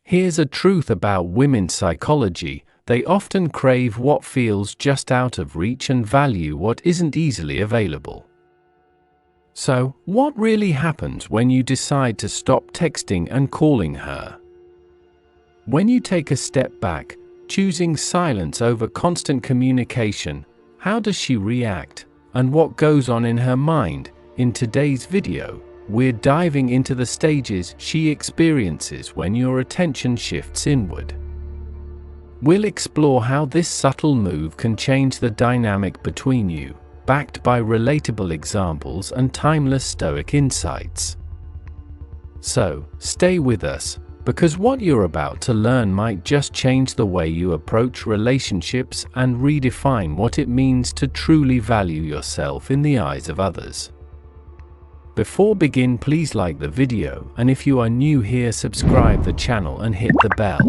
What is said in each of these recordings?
Here's a truth about women's psychology: they often crave what feels just out of reach and value what isn't easily available. So, what really happens when you decide to stop texting and calling her? When you take a step back, choosing silence over constant communication, how does she react, and what goes on in her mind? In today's video, we're diving into the stages she experiences when your attention shifts inward. We'll explore how this subtle move can change the dynamic between you, backed by relatable examples and timeless Stoic insights. So, stay with us, because what you're about to learn might just change the way you approach relationships and redefine what it means to truly value yourself in the eyes of others. Before begin, please like the video, and if you are new here, subscribe the channel and hit the bell.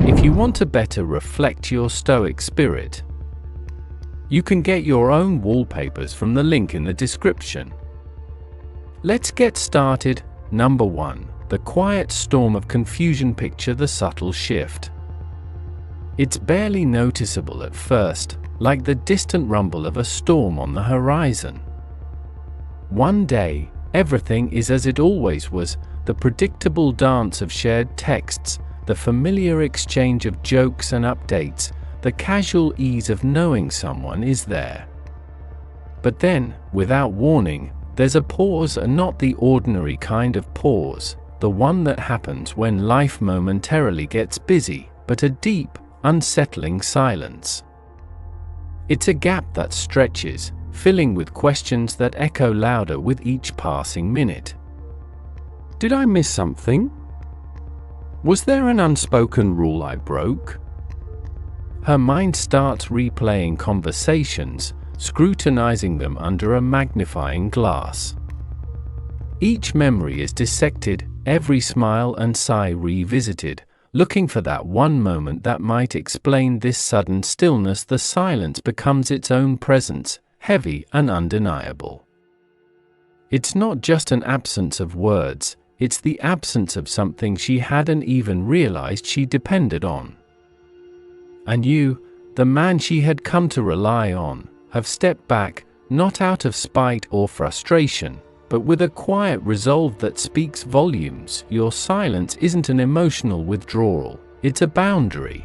If you want to better reflect your Stoic spirit, you can get your own wallpapers from the link in the description. Let's get started. Number 1. The quiet storm of confusion. Picture the subtle shift. It's barely noticeable at first, like the distant rumble of a storm on the horizon. One day, everything is as it always was: the predictable dance of shared texts, the familiar exchange of jokes and updates, the casual ease of knowing someone is there. But then, without warning, there's a pause, and not the ordinary kind of pause, the one that happens when life momentarily gets busy, but a deep, unsettling silence. It's a gap that stretches, filling with questions that echo louder with each passing minute. Did I miss something? Was there an unspoken rule I broke? Her mind starts replaying conversations, scrutinizing them under a magnifying glass. Each memory is dissected, every smile and sigh revisited, looking for that one moment that might explain this sudden stillness. The silence becomes its own presence, heavy and undeniable. It's not just an absence of words, it's the absence of something she hadn't even realized she depended on. And you, the man she had come to rely on, have stepped back, not out of spite or frustration, but with a quiet resolve that speaks volumes. Your silence isn't an emotional withdrawal, it's a boundary.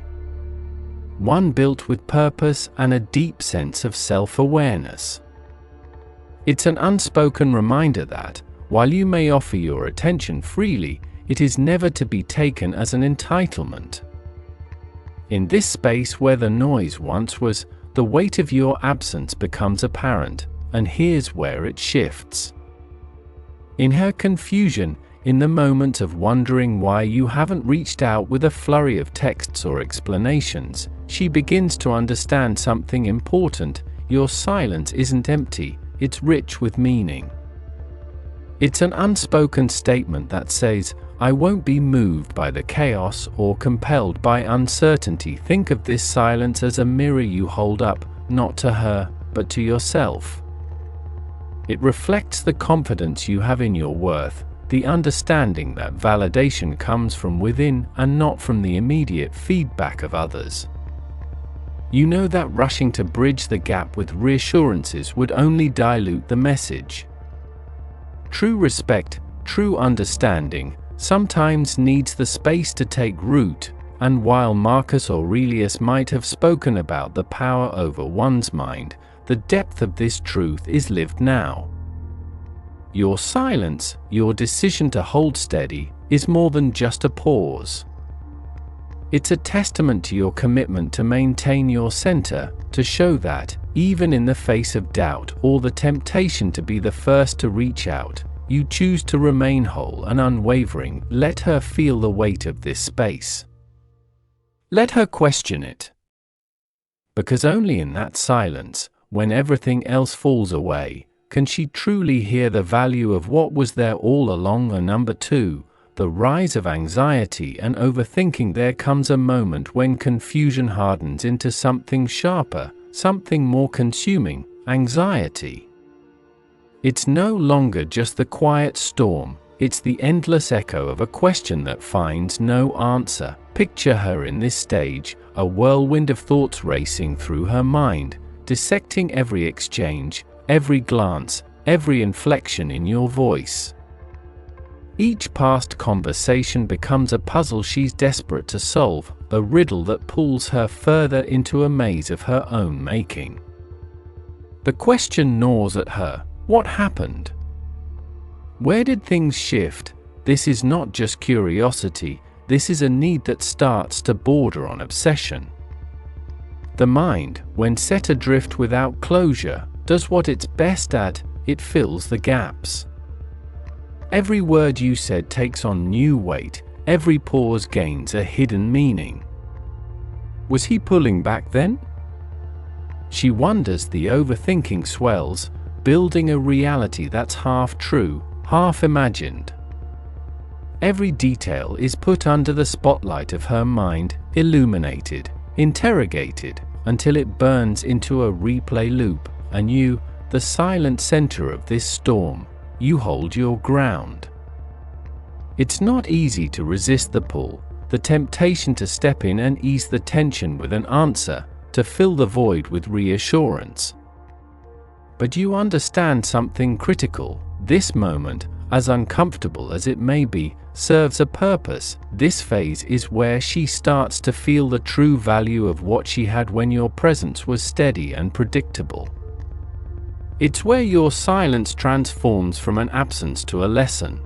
One built with purpose and a deep sense of self-awareness. It's an unspoken reminder that, while you may offer your attention freely, it is never to be taken as an entitlement. In this space where the noise once was, the weight of your absence becomes apparent, and here's where it shifts. In her confusion, in the moment of wondering why you haven't reached out with a flurry of texts or explanations, she begins to understand something important: your silence isn't empty, it's rich with meaning. It's an unspoken statement that says, I won't be moved by the chaos or compelled by uncertainty. Think of this silence as a mirror you hold up, not to her, but to yourself. It reflects the confidence you have in your worth, the understanding that validation comes from within and not from the immediate feedback of others. You know that rushing to bridge the gap with reassurances would only dilute the message. True respect, true understanding, sometimes needs the space to take root, and while Marcus Aurelius might have spoken about the power over one's mind, the depth of this truth is lived now. Your silence, your decision to hold steady, is more than just a pause. It's a testament to your commitment to maintain your center, to show that, even in the face of doubt or the temptation to be the first to reach out, you choose to remain whole and unwavering. Let her feel the weight of this space. Let her question it. Because only in that silence, when everything else falls away, can she truly hear the value of what was there all along. And number 2, the rise of anxiety and overthinking. There comes a moment when confusion hardens into something sharper, something more consuming: anxiety. It's no longer just the quiet storm, It's the endless echo of a question that finds no answer. Picture her in this stage, a whirlwind of thoughts racing through her mind, dissecting every exchange, every glance, every inflection in your voice. Each past conversation becomes a puzzle she's desperate to solve, a riddle that pulls her further into a maze of her own making. The question gnaws at her: what happened? Where did things shift? This is not just curiosity, this is a need that starts to border on obsession. The mind, when set adrift without closure, does what it's best at: it fills the gaps. Every word you said takes on new weight, every pause gains a hidden meaning. Was he pulling back then? She wonders. The overthinking swells, building a reality that's half true, half imagined. Every detail is put under the spotlight of her mind, illuminated, interrogated, until it burns into a replay loop, and you, the silent center of this storm, you hold your ground. It's not easy to resist the pull, the temptation to step in and ease the tension with an answer, to fill the void with reassurance. But you understand something critical: this moment, as uncomfortable as it may be, serves a purpose. This phase is where she starts to feel the true value of what she had when your presence was steady and predictable. It's where your silence transforms from an absence to a lesson.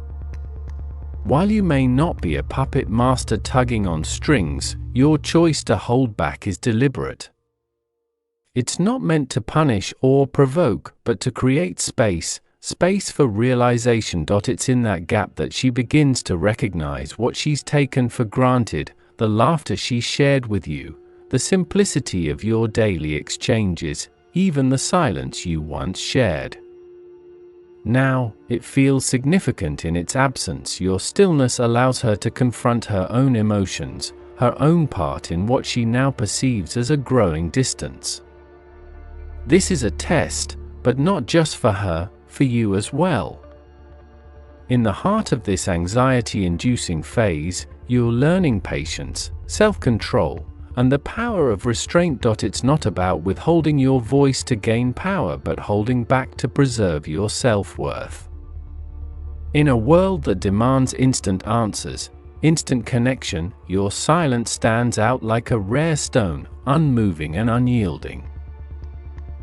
While you may not be a puppet master tugging on strings, your choice to hold back is deliberate. It's not meant to punish or provoke, but to create space for realization. It's in that gap that she begins to recognize what she's taken for granted: the laughter she shared with you, the simplicity of your daily exchanges, even the silence you once shared. Now, it feels significant in its absence. Your stillness allows her to confront her own emotions, her own part in what she now perceives as a growing distance. This is a test, but not just for her, for you as well. In the heart of this anxiety-inducing phase, you're learning patience, self-control, and the power of restraint. It's not about withholding your voice to gain power, but holding back to preserve your self-worth. In a world that demands instant answers, instant connection, your silence stands out like a rare stone, unmoving and unyielding.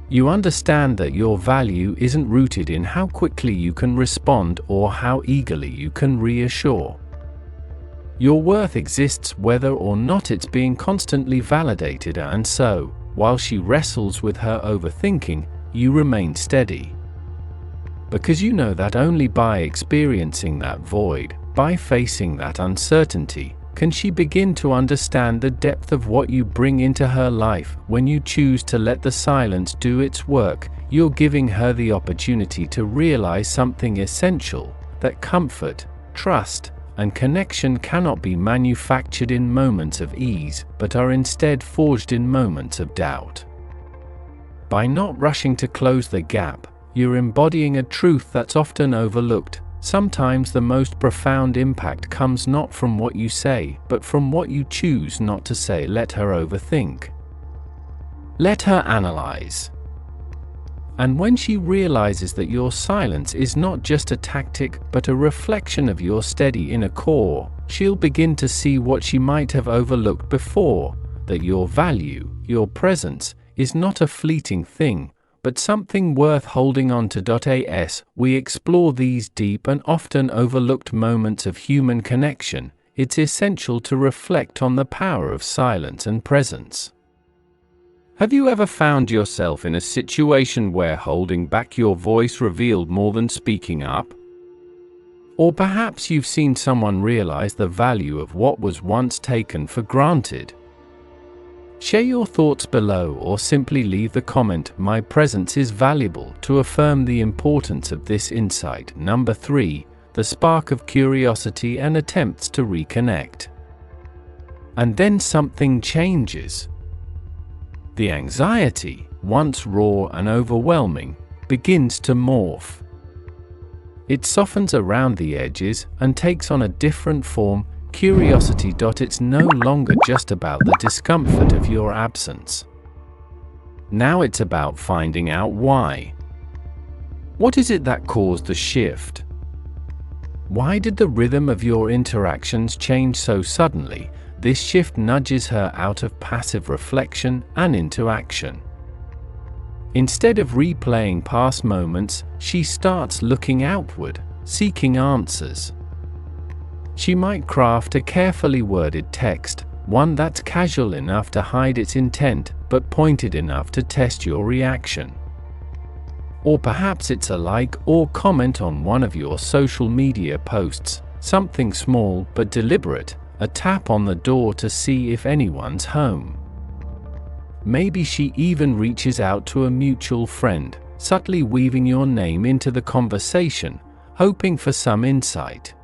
You understand that your value isn't rooted in how quickly you can respond or how eagerly you can reassure. Your worth exists whether or not it's being constantly validated, and so, while she wrestles with her overthinking, you remain steady. Because you know that only by experiencing that void, by facing that uncertainty, can she begin to understand the depth of what you bring into her life. When you choose to let the silence do its work, you're giving her the opportunity to realize something essential: that comfort, trust, and connection cannot be manufactured in moments of ease, but are instead forged in moments of doubt. By not rushing to close the gap, you're embodying a truth that's often overlooked: sometimes the most profound impact comes not from what you say, but from what you choose not to say. Let her overthink. Let her analyze. And when she realizes that your silence is not just a tactic, but a reflection of your steady inner core, she'll begin to see what she might have overlooked before: that your value, your presence, is not a fleeting thing, but something worth holding on to. As we explore these deep and often overlooked moments of human connection, it's essential to reflect on the power of silence and presence. Have you ever found yourself in a situation where holding back your voice revealed more than speaking up? Or perhaps you've seen someone realize the value of what was once taken for granted. Share your thoughts below, or simply leave the comment "My presence is valuable" to affirm the importance of this insight. Number 3. The spark of curiosity and attempts to reconnect. And then something changes. The anxiety, once raw and overwhelming, begins to morph. It softens around the edges and takes on a different form, curiosity. It's no longer just about the discomfort of your absence. Now it's about finding out why. What is it that caused the shift? Why did the rhythm of your interactions change so suddenly? This shift nudges her out of passive reflection and into action. Instead of replaying past moments, she starts looking outward, seeking answers. She might craft a carefully worded text, one that's casual enough to hide its intent, but pointed enough to test your reaction. Or perhaps it's a like or comment on one of your social media posts, something small but deliberate, a tap on the door to see if anyone's home. Maybe she even reaches out to a mutual friend, subtly weaving your name into the conversation, hoping for some insight.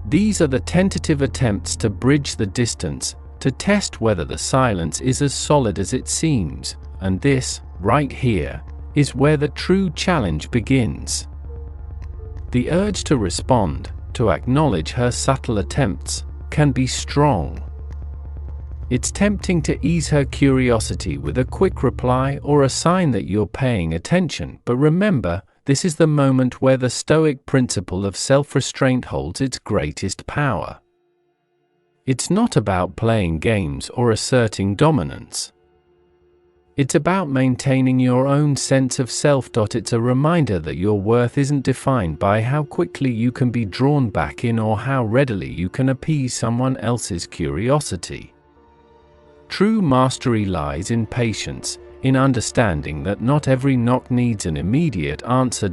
These are the tentative attempts to bridge the distance, to test whether the silence is as solid as it seems, and this, right here, is where the true challenge begins. The urge to respond, to acknowledge her subtle attempts, can be strong. It's tempting to ease her curiosity with a quick reply or a sign that you're paying attention, but remember, this is the moment where the Stoic principle of self-restraint holds its greatest power. It's not about playing games or asserting dominance. It's about maintaining your own sense of self. It's a reminder that your worth isn't defined by how quickly you can be drawn back in or how readily you can appease someone else's curiosity. True mastery lies in patience, in understanding that not every knock needs an immediate answer.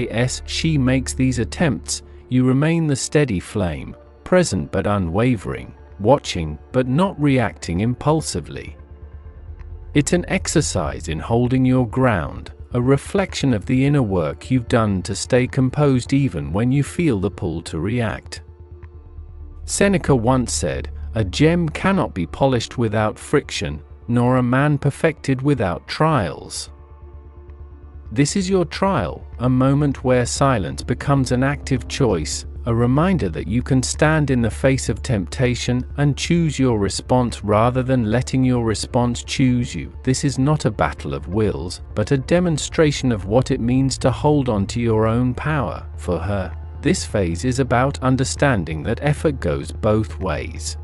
As she makes these attempts, you remain the steady flame, present but unwavering, watching but not reacting impulsively. It's an exercise in holding your ground, a reflection of the inner work you've done to stay composed even when you feel the pull to react. Seneca once said, "A gem cannot be polished without friction, nor a man perfected without trials." This is your trial, a moment where silence becomes an active choice, a reminder that you can stand in the face of temptation and choose your response rather than letting your response choose you. This is not a battle of wills, but a demonstration of what it means to hold on to your own power. For her, this phase is about understanding that effort goes both ways.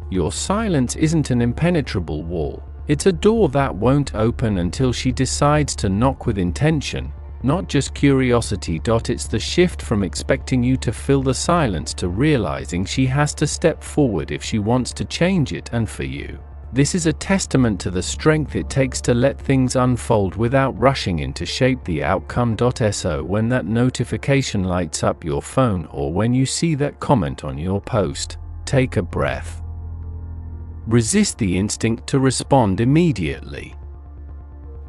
Your silence isn't an impenetrable wall, it's a door that won't open until she decides to knock with intention, not just curiosity. It's the shift from expecting you to fill the silence to realizing she has to step forward if she wants to change it. And for you, this is a testament to the strength it takes to let things unfold without rushing in to shape the outcome. So when that notification lights up your phone or when you see that comment on your post, take a breath. Resist the instinct to respond immediately.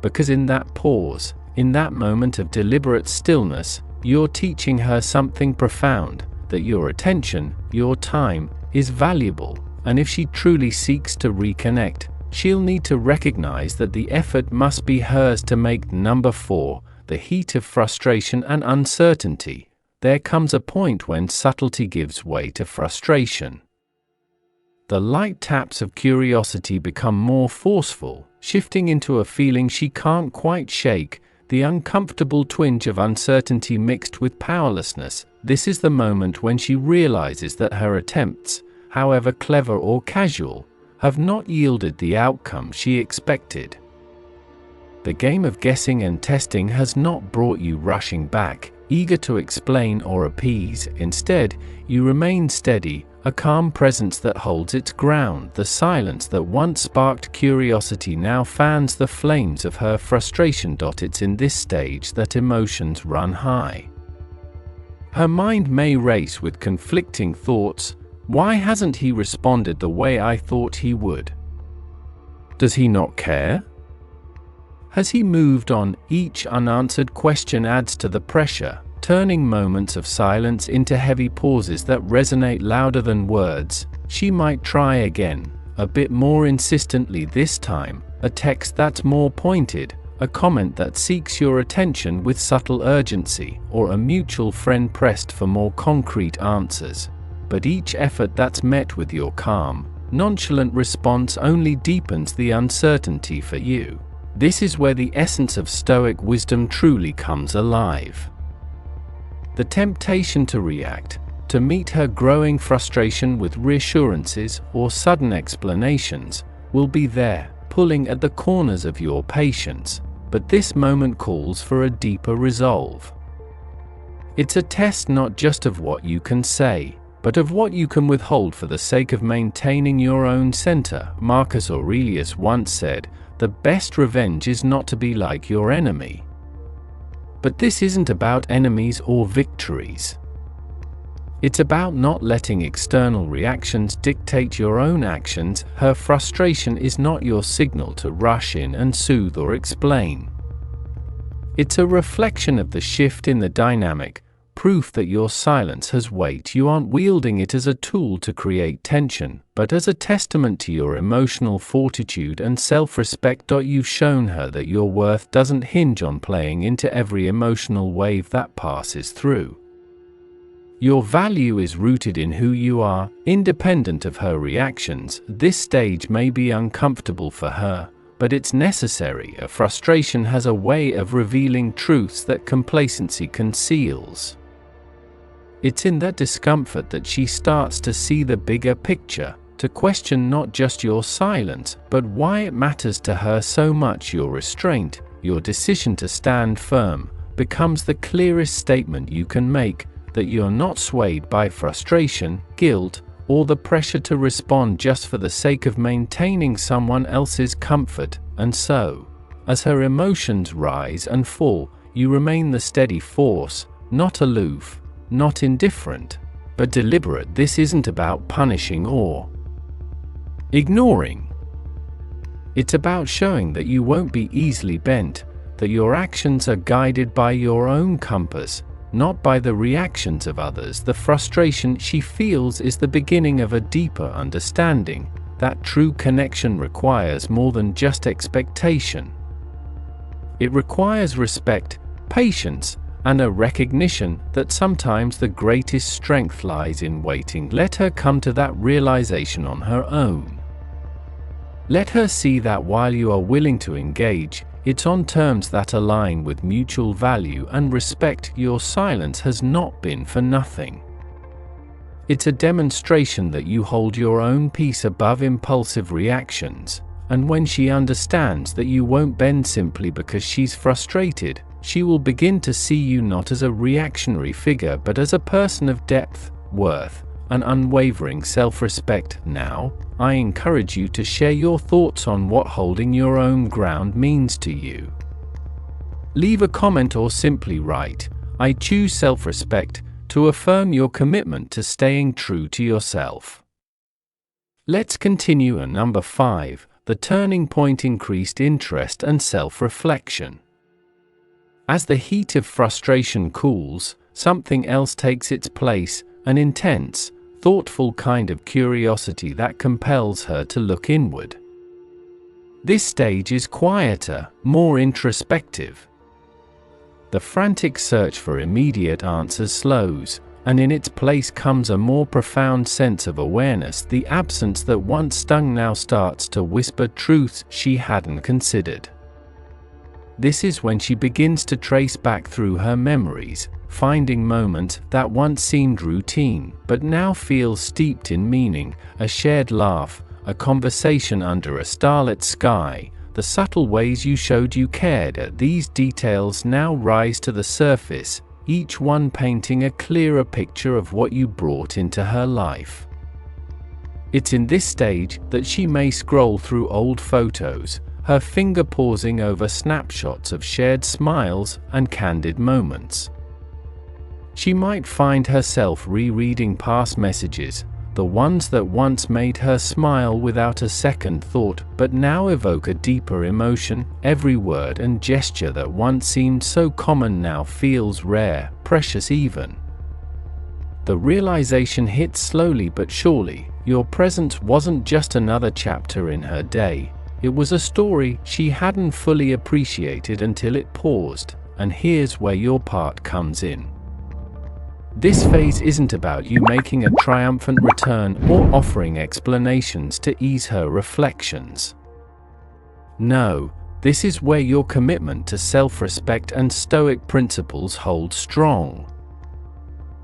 Because in that pause, in that moment of deliberate stillness, you're teaching her something profound, that your attention, your time, is valuable, and if she truly seeks to reconnect, she'll need to recognize that the effort must be hers to make. Number 4, the heat of frustration and uncertainty. There comes a point when subtlety gives way to frustration. The light taps of curiosity become more forceful, shifting into a feeling she can't quite shake, the uncomfortable twinge of uncertainty mixed with powerlessness. This is the moment when she realizes that her attempts, however clever or casual, have not yielded the outcome she expected. The game of guessing and testing has not brought you rushing back, eager to explain or appease. Instead, you remain steady, a calm presence that holds its ground. The silence that once sparked curiosity now fans the flames of her frustration. It's in this stage that emotions run high. Her mind may race with conflicting thoughts. Why hasn't he responded the way I thought he would? Does he not care? Has he moved on? Each unanswered question adds to the pressure, turning moments of silence into heavy pauses that resonate louder than words. She might try again, a bit more insistently this time, a text that's more pointed, a comment that seeks your attention with subtle urgency, or a mutual friend pressed for more concrete answers. But each effort that's met with your calm, nonchalant response only deepens the uncertainty for you. This is where the essence of Stoic wisdom truly comes alive. The temptation to react, to meet her growing frustration with reassurances or sudden explanations, will be there, pulling at the corners of your patience, but this moment calls for a deeper resolve. It's a test not just of what you can say, but of what you can withhold for the sake of maintaining your own center. Marcus Aurelius once said, "The best revenge is not to be like your enemy." But this isn't about enemies or victories. It's about not letting external reactions dictate your own actions. Her frustration is not your signal to rush in and soothe or explain. It's a reflection of the shift in the dynamic, proof that your silence has weight. You aren't wielding it as a tool to create tension, but as a testament to your emotional fortitude and self-respect. You've shown her that your worth doesn't hinge on playing into every emotional wave that passes through. Your value is rooted in who you are, independent of her reactions. This stage may be uncomfortable for her, but it's necessary. A frustration has a way of revealing truths that complacency conceals. It's in that discomfort that she starts to see the bigger picture, to question not just your silence, but why it matters to her so much. Your restraint, your decision to stand firm, becomes the clearest statement you can make, that you're not swayed by frustration, guilt, or the pressure to respond just for the sake of maintaining someone else's comfort. And so, as her emotions rise and fall, you remain the steady force, not aloof, not indifferent, but deliberate. This isn't about punishing or ignoring. It's about showing that you won't be easily bent, that your actions are guided by your own compass, not by the reactions of others. The frustration she feels is the beginning of a deeper understanding, that true connection requires more than just expectation. It requires respect, patience, and a recognition that sometimes the greatest strength lies in waiting. Let her come to that realization on her own. Let her see that while you are willing to engage, it's on terms that align with mutual value and respect. Your silence has not been for nothing. It's a demonstration that you hold your own peace above impulsive reactions, and when she understands that you won't bend simply because she's frustrated, she will begin to see you not as a reactionary figure but as a person of depth, worth, and unwavering self-respect. Now, I encourage you to share your thoughts on what holding your own ground means to you. Leave a comment or simply write, "I choose self-respect," to affirm your commitment to staying true to yourself. Let's continue at number 5, the turning point: increased interest and self-reflection. As the heat of frustration cools, something else takes its place, an intense, thoughtful kind of curiosity that compels her to look inward. This stage is quieter, more introspective. The frantic search for immediate answers slows, and in its place comes a more profound sense of awareness. The absence that once stung now starts to whisper truths she hadn't considered. This is when she begins to trace back through her memories, finding moments that once seemed routine, but now feel steeped in meaning: a shared laugh, a conversation under a starlit sky, the subtle ways you showed you cared. These details now rise to the surface, each one painting a clearer picture of what you brought into her life. It's in this stage that she may scroll through old photos, her finger pausing over snapshots of shared smiles and candid moments. She might find herself rereading past messages, the ones that once made her smile without a second thought, but now evoke a deeper emotion. Every word and gesture that once seemed so common now feels rare, precious even. The realization hits slowly but surely: your presence wasn't just another chapter in her day, It was a story she hadn't fully appreciated until it paused, and here's where your part comes in. This phase isn't about you making a triumphant return or offering explanations to ease her reflections. No, this is where your commitment to self-respect and Stoic principles holds strong.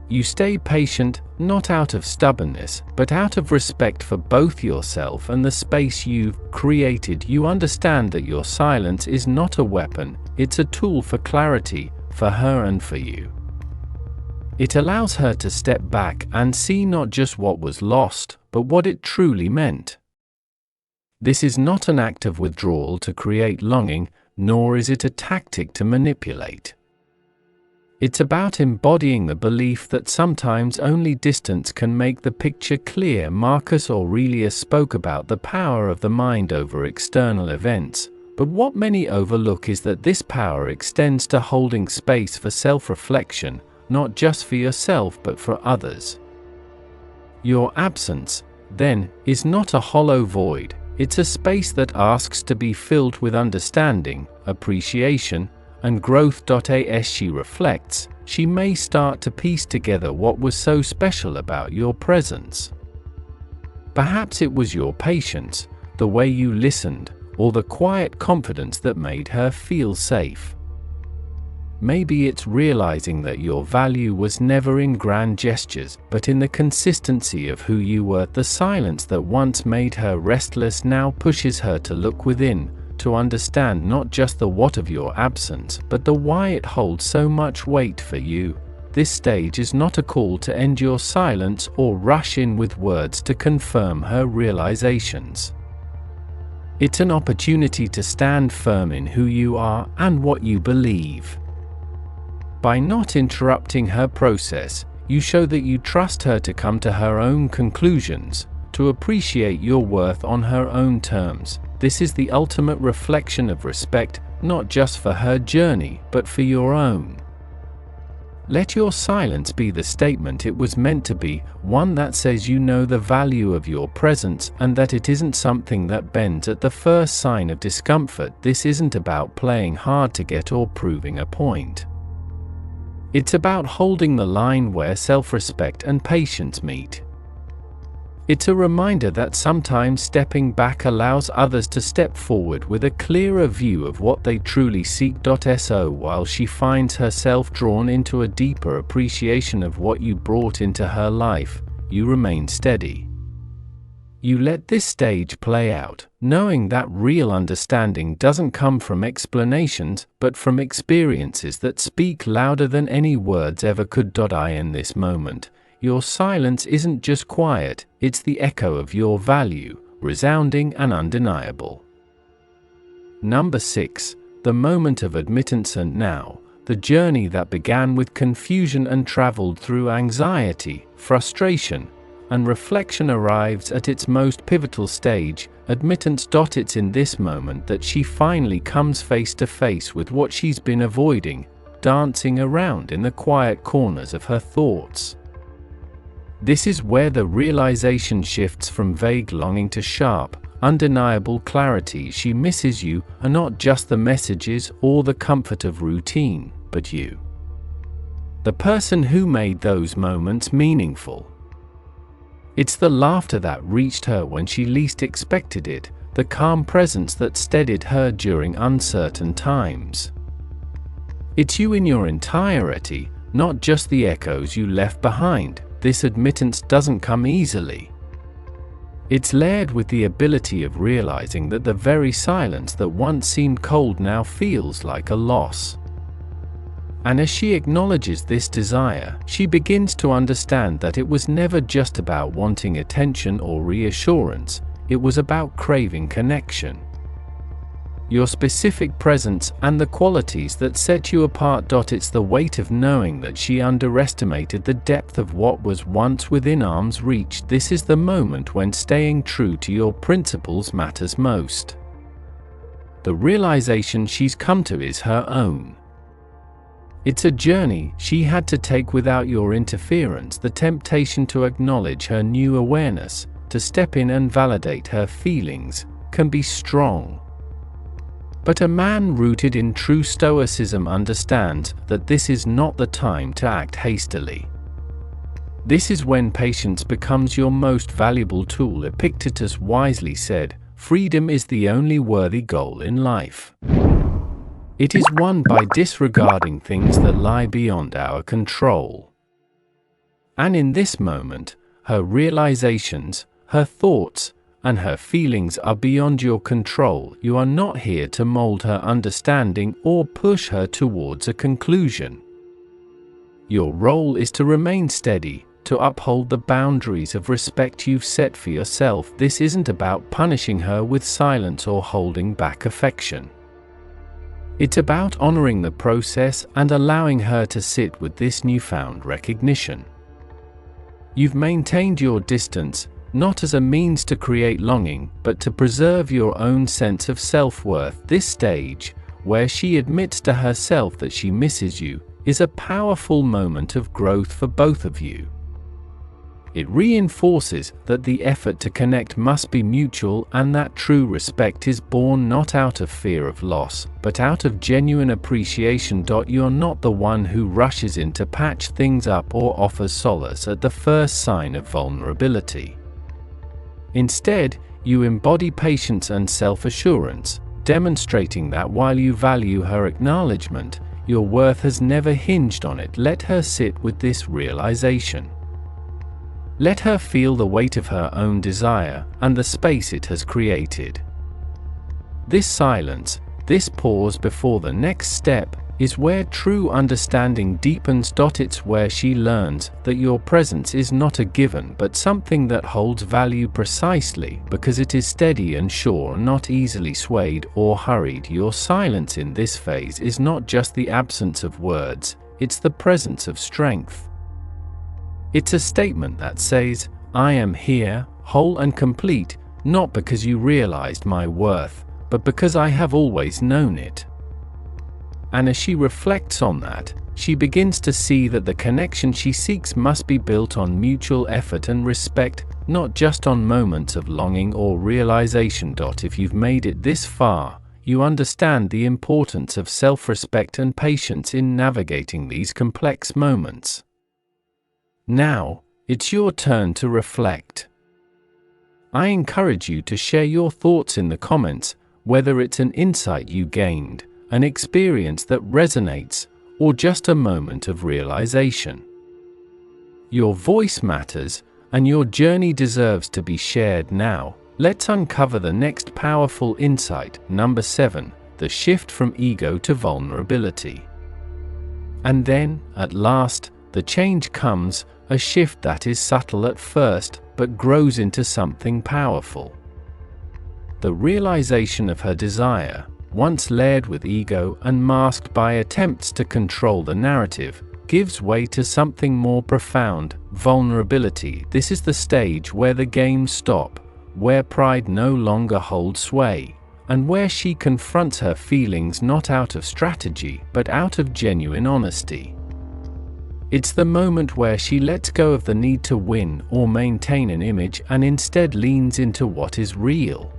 You stay patient, not out of stubbornness, but out of respect for both yourself and the space you've created. You understand that your silence is not a weapon, it's a tool for clarity, for her and for you. It allows her to step back and see not just what was lost, but what it truly meant. This is not an act of withdrawal to create longing, nor is it a tactic to manipulate. It's about embodying the belief that sometimes only distance can make the picture clear. Marcus Aurelius spoke about the power of the mind over external events, but what many overlook is that this power extends to holding space for self-reflection, not just for yourself but for others. Your absence, then, is not a hollow void, it's a space that asks to be filled with understanding, appreciation, and growth. As she reflects, she may start to piece together what was so special about your presence. Perhaps it was your patience, the way you listened, or the quiet confidence that made her feel safe. Maybe it's realizing that your value was never in grand gestures, but in the consistency of who you were. The silence that once made her restless now pushes her to look within, to understand not just the what of your absence, but the why it holds so much weight for you. This stage is not a call to end your silence or rush in with words to confirm her realizations. It's an opportunity to stand firm in who you are and what you believe. By not interrupting her process, you show that you trust her to come to her own conclusions, to appreciate your worth on her own terms. This is the ultimate reflection of respect, not just for her journey, but for your own. Let your silence be the statement it was meant to be, one that says you know the value of your presence and that it isn't something that bends at the first sign of discomfort. This isn't about playing hard to get or proving a point. It's about holding the line where self-respect and patience meet. It's a reminder that sometimes stepping back allows others to step forward with a clearer view of what they truly seek. So while she finds herself drawn into a deeper appreciation of what you brought into her life, you remain steady. You let this stage play out, knowing that real understanding doesn't come from explanations, but from experiences that speak louder than any words ever could. In this moment, your silence isn't just quiet, it's the echo of your value, resounding and undeniable. Number 6. The moment of admittance. And now, the journey that began with confusion and traveled through anxiety, frustration, and reflection arrives at its most pivotal stage, admittance. It's in this moment that she finally comes face to face with what she's been avoiding, dancing around in the quiet corners of her thoughts. This is where the realization shifts from vague longing to sharp, undeniable clarity. She misses you, and not just the messages or the comfort of routine, but you. The person who made those moments meaningful. It's the laughter that reached her when she least expected it, the calm presence that steadied her during uncertain times. It's you in your entirety, not just the echoes you left behind. This admittance doesn't come easily. It's layered with the ability of realizing that the very silence that once seemed cold now feels like a loss. And as she acknowledges this desire, she begins to understand that it was never just about wanting attention or reassurance, it was about craving connection. Your specific presence and the qualities that set you apart. It's the weight of knowing that she underestimated the depth of what was once within arm's reach. This is the moment when staying true to your principles matters most. The realization she's come to is her own. It's a journey she had to take without your interference, the temptation to acknowledge her new awareness, to step in and validate her feelings, can be strong. But a man rooted in true Stoicism understands that this is not the time to act hastily. This is when patience becomes your most valuable tool. Epictetus wisely said, "Freedom is the only worthy goal in life. It is won by disregarding things that lie beyond our control." And in this moment, her realizations, her thoughts, and her feelings are beyond your control. You are not here to mold her understanding or push her towards a conclusion. Your role is to remain steady, to uphold the boundaries of respect you've set for yourself. This isn't about punishing her with silence or holding back affection. It's about honoring the process and allowing her to sit with this newfound recognition. You've maintained your distance, not as a means to create longing, but to preserve your own sense of self-worth. This stage, where she admits to herself that she misses you, is a powerful moment of growth for both of you. It reinforces that the effort to connect must be mutual and that true respect is born not out of fear of loss, but out of genuine appreciation. You're not the one who rushes in to patch things up or offers solace at the first sign of vulnerability. Instead, you embody patience and self-assurance, demonstrating that while you value her acknowledgement, your worth has never hinged on it. Let her sit with this realization. Let her feel the weight of her own desire and the space it has created. This silence, this pause before the next step, is where true understanding deepens. It's where she learns that your presence is not a given but something that holds value precisely because it is steady and sure, not easily swayed or hurried. Your silence in this phase is not just the absence of words, it's the presence of strength. It's a statement that says, "I am here, whole and complete, not because you realized my worth, but because I have always known it." And as she reflects on that, she begins to see that the connection she seeks must be built on mutual effort and respect, not just on moments of longing or realization. If you've made it this far, you understand the importance of self-respect and patience in navigating these complex moments. Now, it's your turn to reflect. I encourage you to share your thoughts in the comments, whether it's an insight you gained, an experience that resonates, or just a moment of realization. Your voice matters, and your journey deserves to be shared now. Let's uncover the next powerful insight. Number 7, the shift from ego to vulnerability. And then, at last, the change comes, a shift that is subtle at first, but grows into something powerful. The realization of her desire, once layered with ego and masked by attempts to control the narrative, gives way to something more profound, vulnerability. This is the stage where the games stop, where pride no longer holds sway, and where she confronts her feelings not out of strategy, but out of genuine honesty. It's the moment where she lets go of the need to win or maintain an image and instead leans into what is real.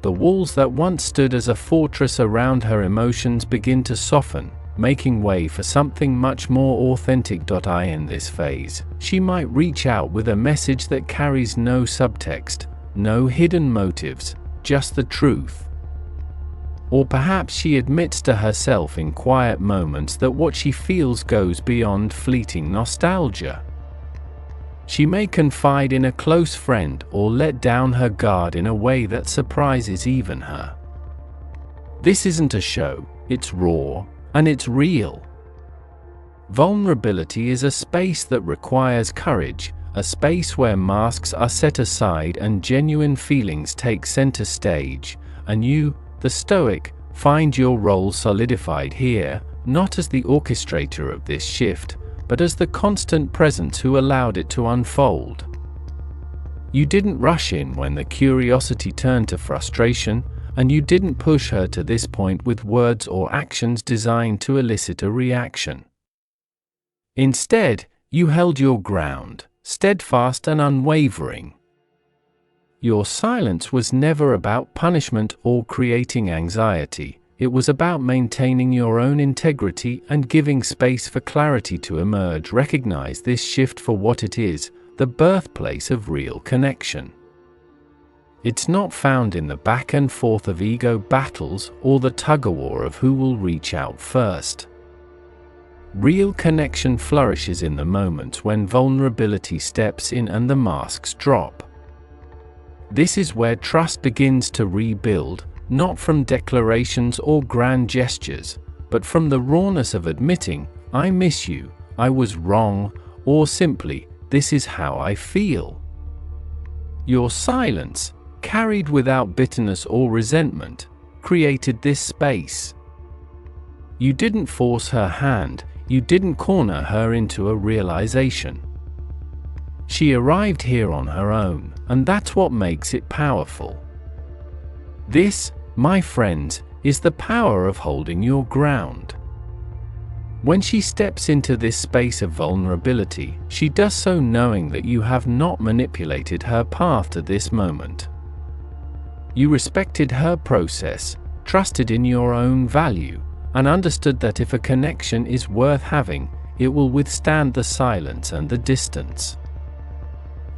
The walls that once stood as a fortress around her emotions begin to soften, making way for something much more authentic. In this phase, she might reach out with a message that carries no subtext, no hidden motives, just the truth. Or perhaps she admits to herself in quiet moments that what she feels goes beyond fleeting nostalgia. She may confide in a close friend or let down her guard in a way that surprises even her. This isn't a show, it's raw, and it's real. Vulnerability is a space that requires courage, a space where masks are set aside and genuine feelings take center stage, and you, the Stoic, find your role solidified here, not as the orchestrator of this shift, but as the constant presence who allowed it to unfold. You didn't rush in when the curiosity turned to frustration, and you didn't push her to this point with words or actions designed to elicit a reaction. Instead, you held your ground, steadfast and unwavering. Your silence was never about punishment or creating anxiety. It was about maintaining your own integrity and giving space for clarity to emerge. Recognize this shift for what it is, the birthplace of real connection. It's not found in the back and forth of ego battles or the tug-of-war of who will reach out first. Real connection flourishes in the moments when vulnerability steps in and the masks drop. This is where trust begins to rebuild, not from declarations or grand gestures, but from the rawness of admitting, "I miss you, I was wrong," or simply, "This is how I feel." Your silence, carried without bitterness or resentment, created this space. You didn't force her hand, you didn't corner her into a realization. She arrived here on her own, and that's what makes it powerful. This, my friends, is the power of holding your ground. When she steps into this space of vulnerability, she does so knowing that you have not manipulated her path to this moment. You respected her process, trusted in your own value, and understood that if a connection is worth having, it will withstand the silence and the distance.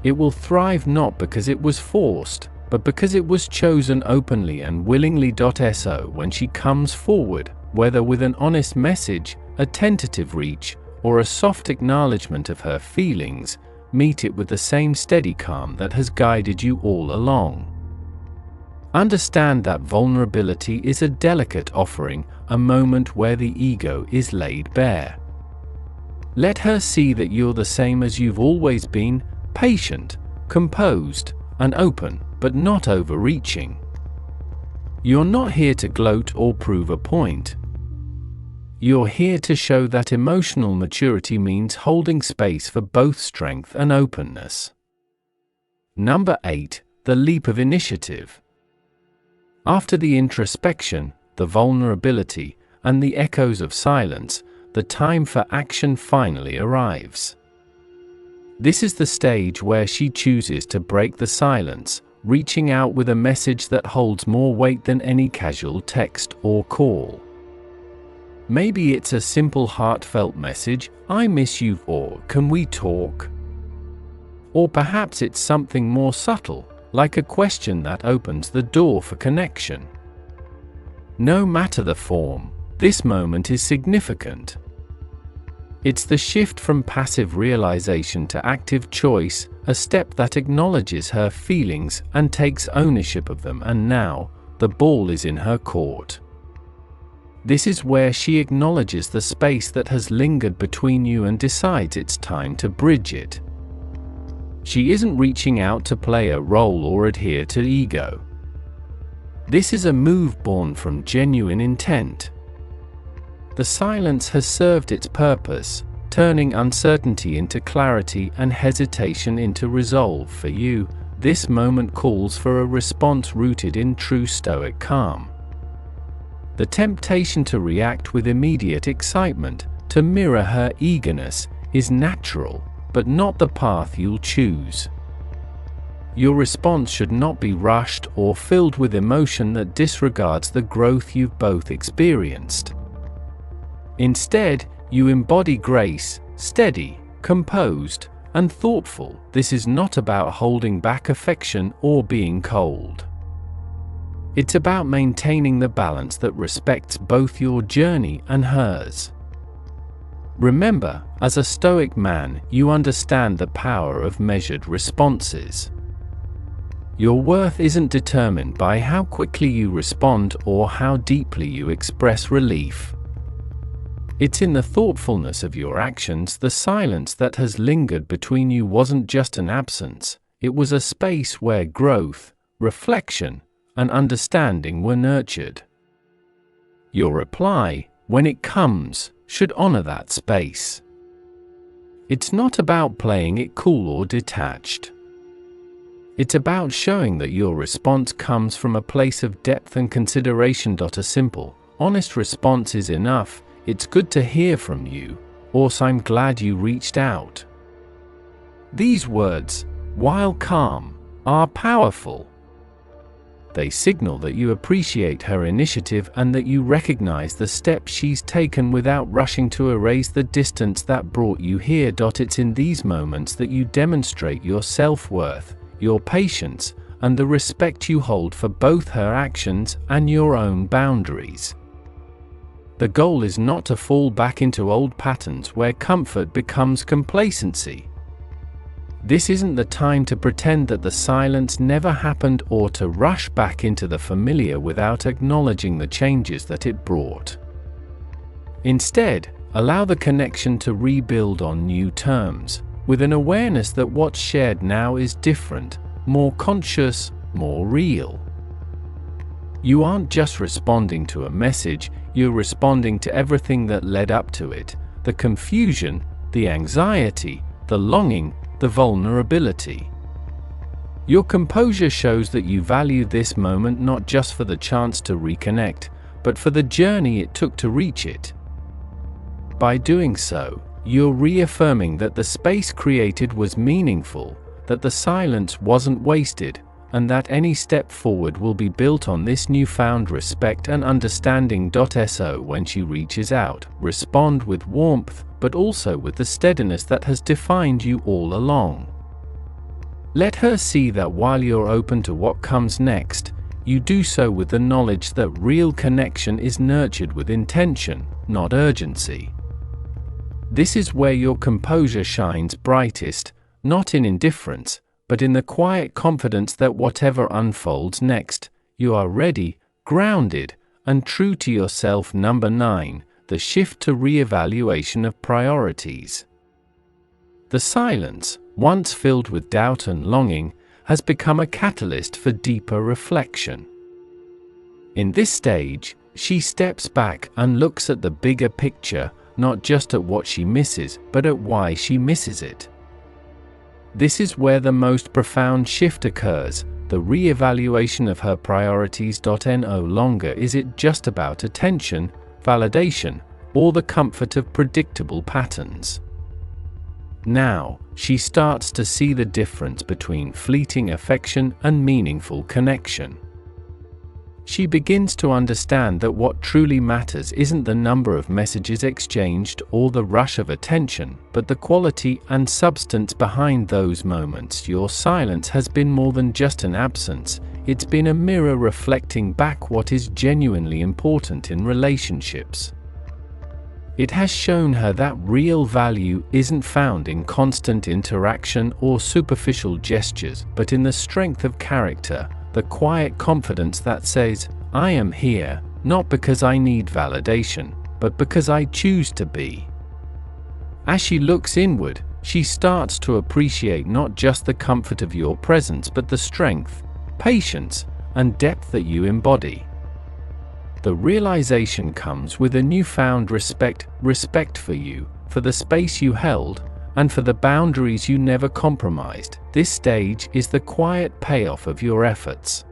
It will thrive not because it was forced, but because it was chosen openly and willingly. So when she comes forward, whether with an honest message, a tentative reach, or a soft acknowledgement of her feelings, meet it with the same steady calm that has guided you all along. Understand that vulnerability is a delicate offering, a moment where the ego is laid bare. Let her see that you're the same as you've always been, patient, composed, and open, but not overreaching. You're not here to gloat or prove a point. You're here to show that emotional maturity means holding space for both strength and openness. Number 8, the leap of initiative. After the introspection, the vulnerability, and the echoes of silence, the time for action finally arrives. This is the stage where she chooses to break the silence, reaching out with a message that holds more weight than any casual text or call. Maybe it's a simple heartfelt message, "I miss you," or "Can we talk?" Or perhaps it's something more subtle, like a question that opens the door for connection. No matter the form, this moment is significant. It's the shift from passive realization to active choice, a step that acknowledges her feelings and takes ownership of them, and now, the ball is in her court. This is where she acknowledges the space that has lingered between you and decides it's time to bridge it. She isn't reaching out to play a role or adhere to ego. This is a move born from genuine intent. The silence has served its purpose, turning uncertainty into clarity and hesitation into resolve. For you, this moment calls for a response rooted in true Stoic calm. The temptation to react with immediate excitement, to mirror her eagerness, is natural, but not the path you'll choose. Your response should not be rushed or filled with emotion that disregards the growth you've both experienced. Instead, you embody grace, steady, composed, and thoughtful. This is not about holding back affection or being cold. It's about maintaining the balance that respects both your journey and hers. Remember, as a Stoic man, you understand the power of measured responses. Your worth isn't determined by how quickly you respond or how deeply you express relief. It's in the thoughtfulness of your actions. The silence that has lingered between you wasn't just an absence, it was a space where growth, reflection, and understanding were nurtured. Your reply, when it comes, should honor that space. It's not about playing it cool or detached. It's about showing that your response comes from a place of depth and consideration. A simple, honest response is enough. "It's good to hear from you," or "I'm glad you reached out." These words, while calm, are powerful. They signal that you appreciate her initiative and that you recognize the steps she's taken without rushing to erase the distance that brought you here. It's in these moments that you demonstrate your self-worth, your patience, and the respect you hold for both her actions and your own boundaries. The goal is not to fall back into old patterns where comfort becomes complacency. This isn't the time to pretend that the silence never happened or to rush back into the familiar without acknowledging the changes that it brought. Instead, allow the connection to rebuild on new terms, with an awareness that what's shared now is different, more conscious, more real. You aren't just responding to a message, you're responding to everything that led up to it: the confusion, the anxiety, the longing, the vulnerability. Your composure shows that you value this moment not just for the chance to reconnect, but for the journey it took to reach it. By doing so, you're reaffirming that the space created was meaningful, that the silence wasn't wasted, and that any step forward will be built on this newfound respect and understanding. So when she reaches out, respond with warmth, but also with the steadiness that has defined you all along. Let her see that while you're open to what comes next, you do so with the knowledge that real connection is nurtured with intention, not urgency. This is where your composure shines brightest, not in indifference, but in the quiet confidence that whatever unfolds next, you are ready, grounded, and true to yourself. Number 9. The shift to re-evaluation of priorities. The silence, once filled with doubt and longing, has become a catalyst for deeper reflection. In this stage, she steps back and looks at the bigger picture, not just at what she misses, but at why she misses it. This is where the most profound shift occurs, the re-evaluation of her priorities. No longer is it just about attention, validation, or the comfort of predictable patterns. Now, she starts to see the difference between fleeting affection and meaningful connection. She begins to understand that what truly matters isn't the number of messages exchanged or the rush of attention, but the quality and substance behind those moments. Your silence has been more than just an absence, it's been a mirror reflecting back what is genuinely important in relationships. It has shown her that real value isn't found in constant interaction or superficial gestures, but in the strength of character, the quiet confidence that says, "I am here, not because I need validation, but because I choose to be." As she looks inward, she starts to appreciate not just the comfort of your presence, but the strength, patience, and depth that you embody. The realization comes with a newfound respect for you, for the space you held, and for the boundaries you never compromised. This stage is the quiet payoff of your efforts.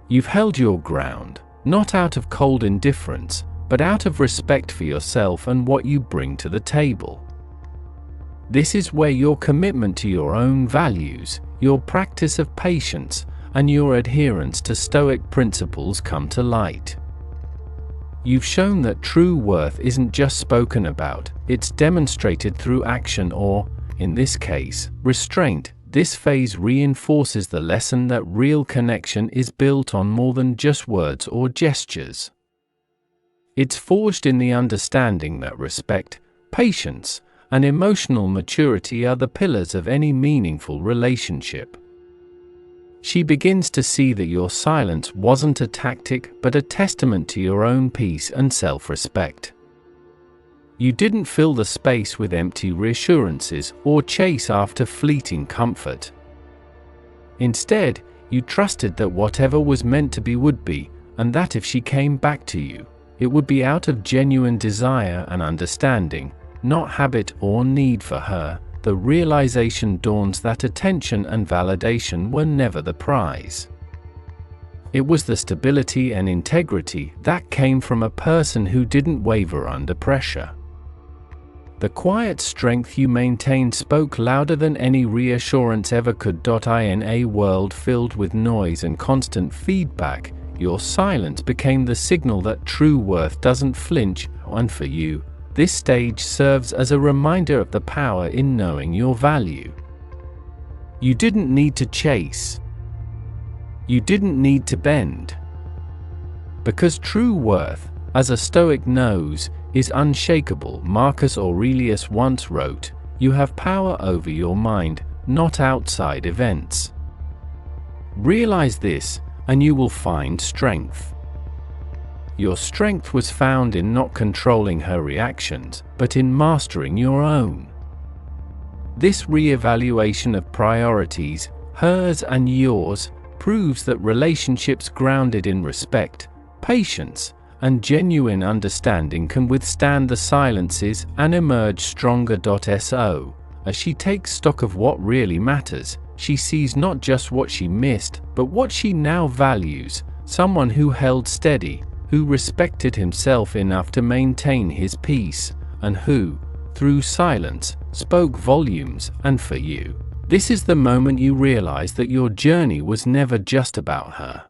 You've held your ground, not out of cold indifference, but out of respect for yourself and what you bring to the table. This is where your commitment to your own values, your practice of patience, and your adherence to Stoic principles come to light. You've shown that true worth isn't just spoken about, it's demonstrated through action or, in this case, restraint. This phase reinforces the lesson that real connection is built on more than just words or gestures. It's forged in the understanding that respect, patience, and emotional maturity are the pillars of any meaningful relationship. She begins to see that your silence wasn't a tactic but a testament to your own peace and self-respect. You didn't fill the space with empty reassurances or chase after fleeting comfort. Instead, you trusted that whatever was meant to be would be, and that if she came back to you, it would be out of genuine desire and understanding, not habit or need for her. The realization dawns that attention and validation were never the prize. It was the stability and integrity that came from a person who didn't waver under pressure. The quiet strength you maintained spoke louder than any reassurance ever could. In a world filled with noise and constant feedback, your silence became the signal that true worth doesn't flinch, and for you, this stage serves as a reminder of the power in knowing your value. You didn't need to chase. You didn't need to bend. Because true worth, as a Stoic knows, is unshakable. Marcus Aurelius once wrote, "You have power over your mind, not outside events." Realize this, and you will find strength. Your strength was found in not controlling her reactions, but in mastering your own. This re-evaluation of priorities, hers and yours, proves that relationships grounded in respect, patience, and genuine understanding can withstand the silences and emerge stronger. So, as she takes stock of what really matters, she sees not just what she missed, but what she now values: someone who held steady, who respected himself enough to maintain his peace, and who, through silence, spoke volumes. And for you, this is the moment you realize that your journey was never just about her.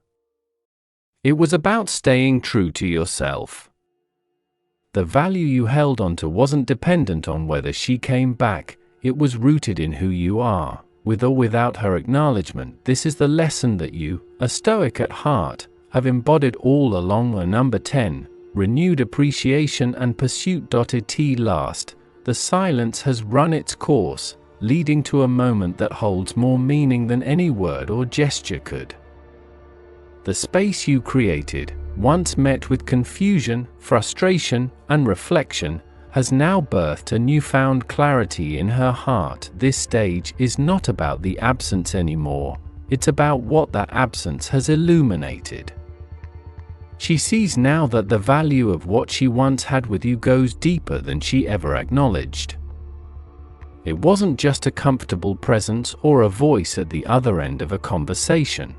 It was about staying true to yourself. The value you held onto wasn't dependent on whether she came back, it was rooted in who you are, with or without her acknowledgement. This is the lesson that you, a Stoic at heart, have embodied all along. Number 10, renewed appreciation and pursuit. At last, the silence has run its course, leading to a moment that holds more meaning than any word or gesture could. The space you created, once met with confusion, frustration, and reflection, has now birthed a newfound clarity in her heart. This stage is not about the absence anymore, it's about what that absence has illuminated. She sees now that the value of what she once had with you goes deeper than she ever acknowledged. It wasn't just a comfortable presence or a voice at the other end of a conversation.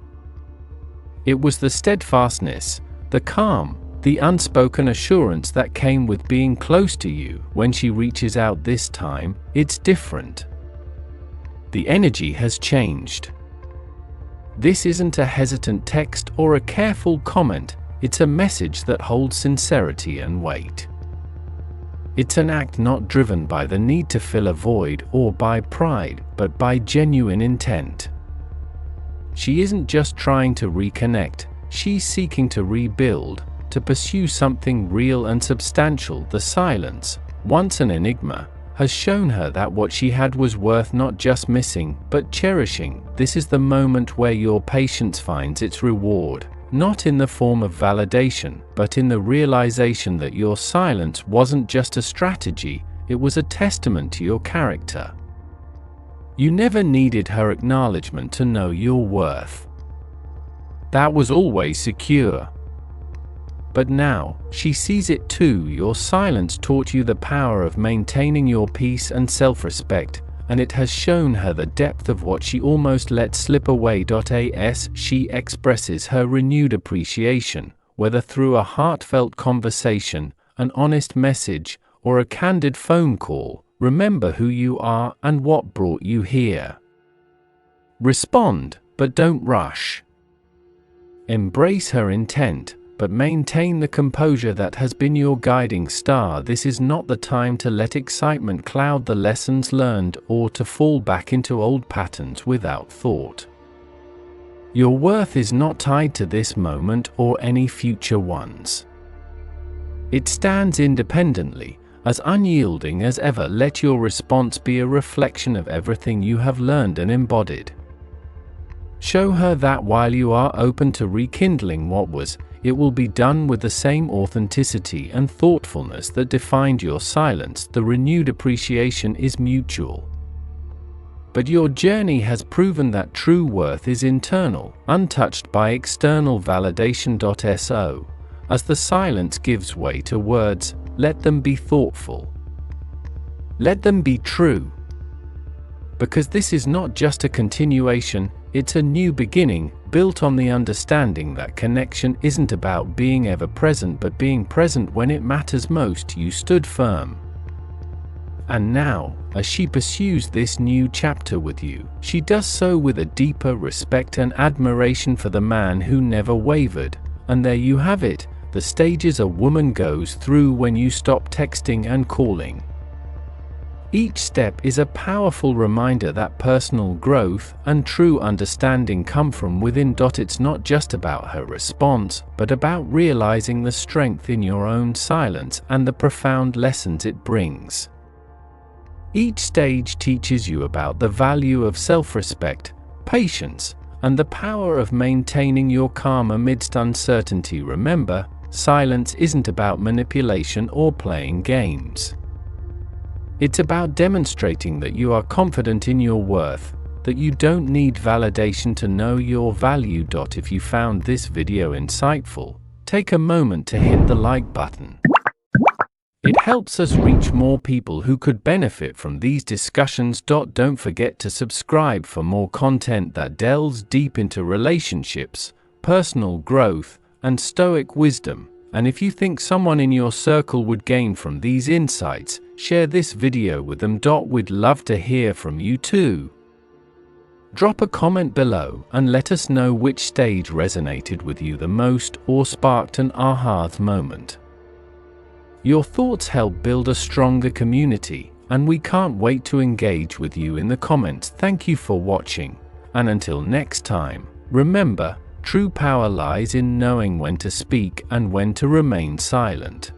It was the steadfastness, the calm, the unspoken assurance that came with being close to you. When she reaches out this time, it's different. The energy has changed. This isn't a hesitant text or a careful comment, it's a message that holds sincerity and weight. It's an act not driven by the need to fill a void or by pride, but by genuine intent. She isn't just trying to reconnect, she's seeking to rebuild, to pursue something real and substantial. The silence, once an enigma, has shown her that what she had was worth not just missing, but cherishing. This is the moment where your patience finds its reward, not in the form of validation, but in the realization that your silence wasn't just a strategy, it was a testament to your character. You never needed her acknowledgement to know your worth. That was always secure. But now, she sees it too. Your silence taught you the power of maintaining your peace and self-respect, and it has shown her the depth of what she almost let slip away. As she expresses her renewed appreciation, whether through a heartfelt conversation, an honest message, or a candid phone call, remember who you are and what brought you here. Respond, but don't rush. Embrace her intent, but maintain the composure that has been your guiding star. This is not the time to let excitement cloud the lessons learned or to fall back into old patterns without thought. Your worth is not tied to this moment or any future ones. It stands independently, as unyielding as ever. Let your response be a reflection of everything you have learned and embodied. Show her that while you are open to rekindling what was, it will be done with the same authenticity and thoughtfulness that defined your silence. The renewed appreciation is mutual. But your journey has proven that true worth is internal, untouched by external validation. So, as the silence gives way to words, let them be thoughtful. Let them be true. Because this is not just a continuation, it's a new beginning, built on the understanding that connection isn't about being ever present but being present when it matters most. You stood firm. And now, as she pursues this new chapter with you, she does so with a deeper respect and admiration for the man who never wavered. And there you have it, the stages a woman goes through when you stop texting and calling. Each step is a powerful reminder that personal growth and true understanding come from within. It's not just about her response, but about realizing the strength in your own silence and the profound lessons it brings. Each stage teaches you about the value of self-respect, patience, and the power of maintaining your calm amidst uncertainty. Remember, silence isn't about manipulation or playing games. It's about demonstrating that you are confident in your worth, that you don't need validation to know your value. If you found this video insightful, take a moment to hit the like button. It helps us reach more people who could benefit from these discussions. Don't forget to subscribe for more content that delves deep into relationships, personal growth, and Stoic wisdom. And if you think someone in your circle would gain from these insights, share this video with them. We'd love to hear from you too. Drop a comment below and let us know which stage resonated with you the most or sparked an aha moment. Your thoughts help build a stronger community, and we can't wait to engage with you in the comments. Thank you for watching, and until next time, remember, true power lies in knowing when to speak and when to remain silent.